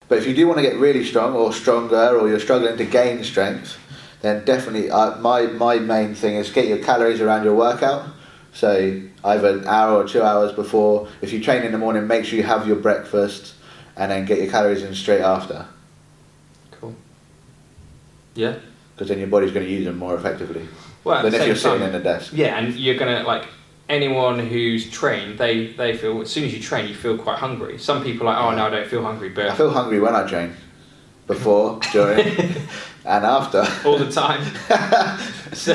But if you do want to get really strong or stronger, or you're struggling to gain strength, then definitely my main thing is get your calories around your workout. So either an hour or 2 hours before. If you train in the morning, make sure you have your breakfast and then get your calories in straight after. Cool. Yeah. Because then your body's going to use them more effectively than if you're sitting in the desk. Yeah, and you're going to, anyone who's trained, they feel, as soon as you train, you feel quite hungry. Some people are like, no, I don't feel hungry, but... I feel hungry when I train. Before, during, and after. All the time. So...